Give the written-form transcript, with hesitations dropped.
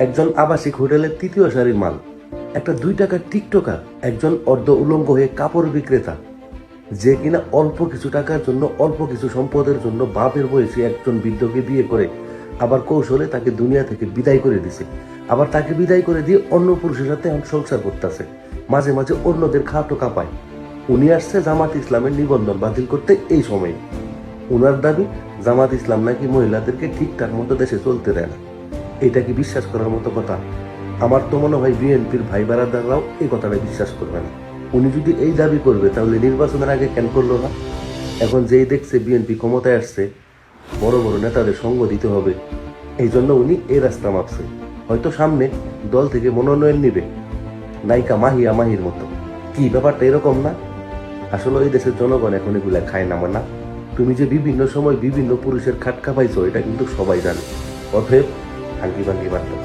একজন আবাসিক হোটেলের তৃতীয় সারির মাল, একটা 2 টাকার টিকটকার, একজন অর্ধ উলঙ্গ হয়ে কাপড় বিক্রেতা, যে কিনা অল্প কিছু টাকার জন্য, অল্প কিছু সম্পদের জন্য বাপের বয়সী একজন বৃদ্ধকে বিয়ে করে আবার কৌশলে তাকে দুনিয়া থেকে বিদায় করে দিছে। আবার তাকে বিদায় করে দিয়ে অন্য পুরুষের সাথে এখন সংসার করতেছে, মাঝে মাঝে অন্যদের খাটো কাঁপায়। উনি আসছে জামাত ইসলামের নিবন্ধন বাতিল করতে এই সময়ে। উনার দাবি জামাত ইসলাম নাকি মহিলাদেরকে ঠিকঠাক মতো দেশে চলতে দেয় না। এটা কি বিশ্বাস করার মতো কথা? আমার তো মনে হয় বিএনপির ভাই বারাদাররাও এই কথাটা বিশ্বাস করবে না। উনি যদি এই দাবি করবে তাহলে নির্বাচনের আগে কেন করলো না? এখন যেই দেখছে বিএনপি ক্ষমতায় আসছে, বড় বড় নেতাদের সঙ্গ দিতে হবে, এই জন্য উনি এই রাস্তা মাপছে। হয়তো সামনে দল থেকে মনোনয়ন নিবে, নায়িকা মাহিয়া মাহির মতো। কি ব্যাপারটা এরকম না? আসলে এই দেশের জনগণ এখন এগুলা খায় না মানা। তুমি যে বিভিন্ন সময় বিভিন্ন পুরুষের খাটকা পাইছো, এটা কিন্তু সবাই জানে। অতএব ভাঙ্গি ভাঙ্গি বার্তা।